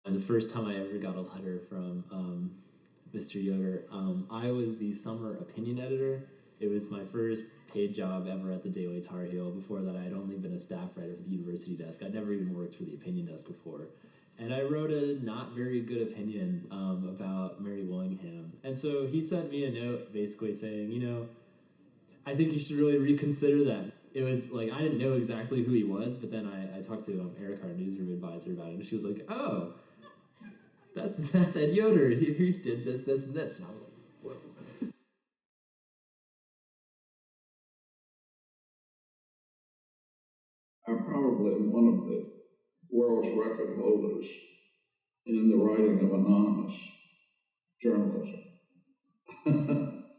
And the first time I ever got a letter from Mr. Yoder, I was the summer opinion editor. It was my first paid job ever at the Daily Tar Heel. Before that, I had only been a staff writer for the university desk. I'd never even worked for the opinion desk before. And I wrote a not very good opinion about Mary Willingham. And so he sent me a note basically saying, I think you should really reconsider that. It was like, I didn't know exactly who he was, but then I talked to Erica, our newsroom advisor, about it, and she was like, oh, that's Ed Yoder. He did this, and this. And I was like, whoa. I'm probably one of the world's record holders in the writing of anonymous journalism.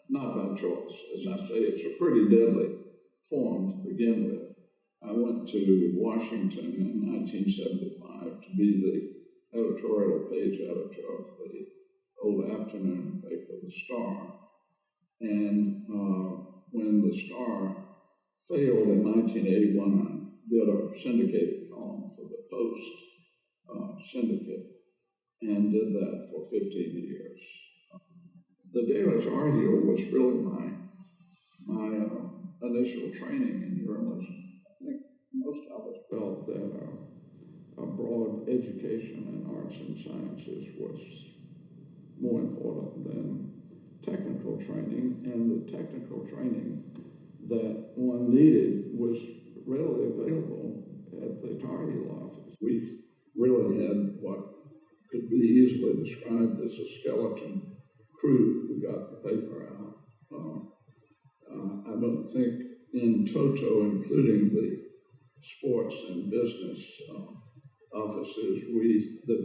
Not by choice. As I say, it's a pretty deadly form to begin with. I went to Washington in 1975 to be the editorial page editor of the old afternoon paper, The Star. And when The Star failed in 1981, I did a syndicated column for the Post syndicate and did that for 15 years. The Daily Tar Heel was really my initial training in journalism. I think most of us felt that a broad education in arts and sciences was more important than technical training, and the technical training that one needed was readily available at the Tar Heel office. We really had what could be easily described as a skeleton crew who got the paper out. I don't think in toto, including the sports and business offices, the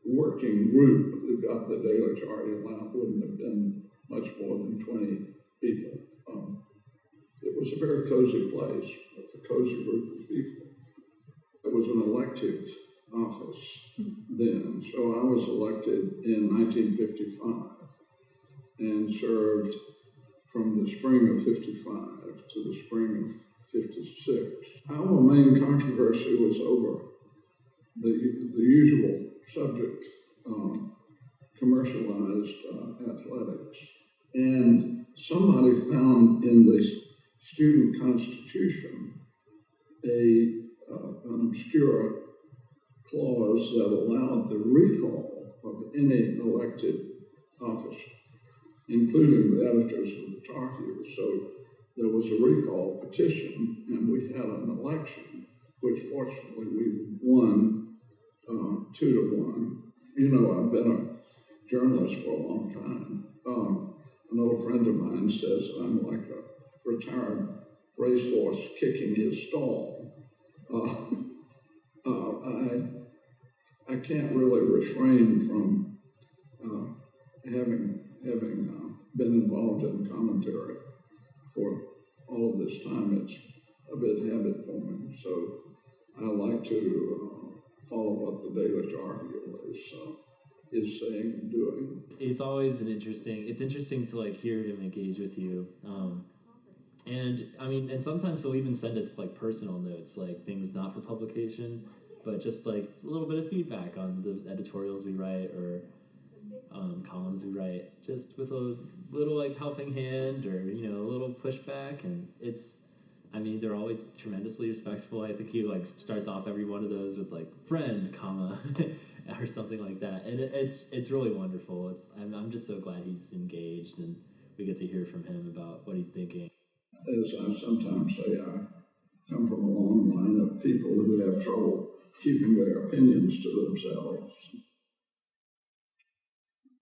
working group who got the Daily Tar Heel out wouldn't have been much more than 20 people. It was a very cozy place with a cozy group of people. It was an elective office then, so I was elected in 1955 and served from the spring of 55 to the spring of 56. Our main controversy was over the usual subject, commercialized athletics. And somebody found in the student constitution an obscure clause that allowed the recall of any elected officer, including the editors of the Tar Heel. So there was a recall petition, and we had an election, which fortunately we won 2-1. I've been a journalist for a long time. An old friend of mine says I'm like a retired racehorse kicking his stall. I can't really refrain from having been involved in commentary for all of this time. It's a bit habit forming, so I like to follow what the Daily Tar Heel is saying and doing. It's always it's interesting to hear him engage with you. And sometimes he'll even send us personal notes, things not for publication, but just a little bit of feedback on the editorials we write or columns we write, just with a little helping hand or a little pushback. And they're always tremendously respectful. I think he starts off every one of those with friend, comma, or something like that. And it's really wonderful. I'm just so glad he's engaged and we get to hear from him about what he's thinking. As I sometimes say, I come from a long line of people who have trouble keeping their opinions to themselves.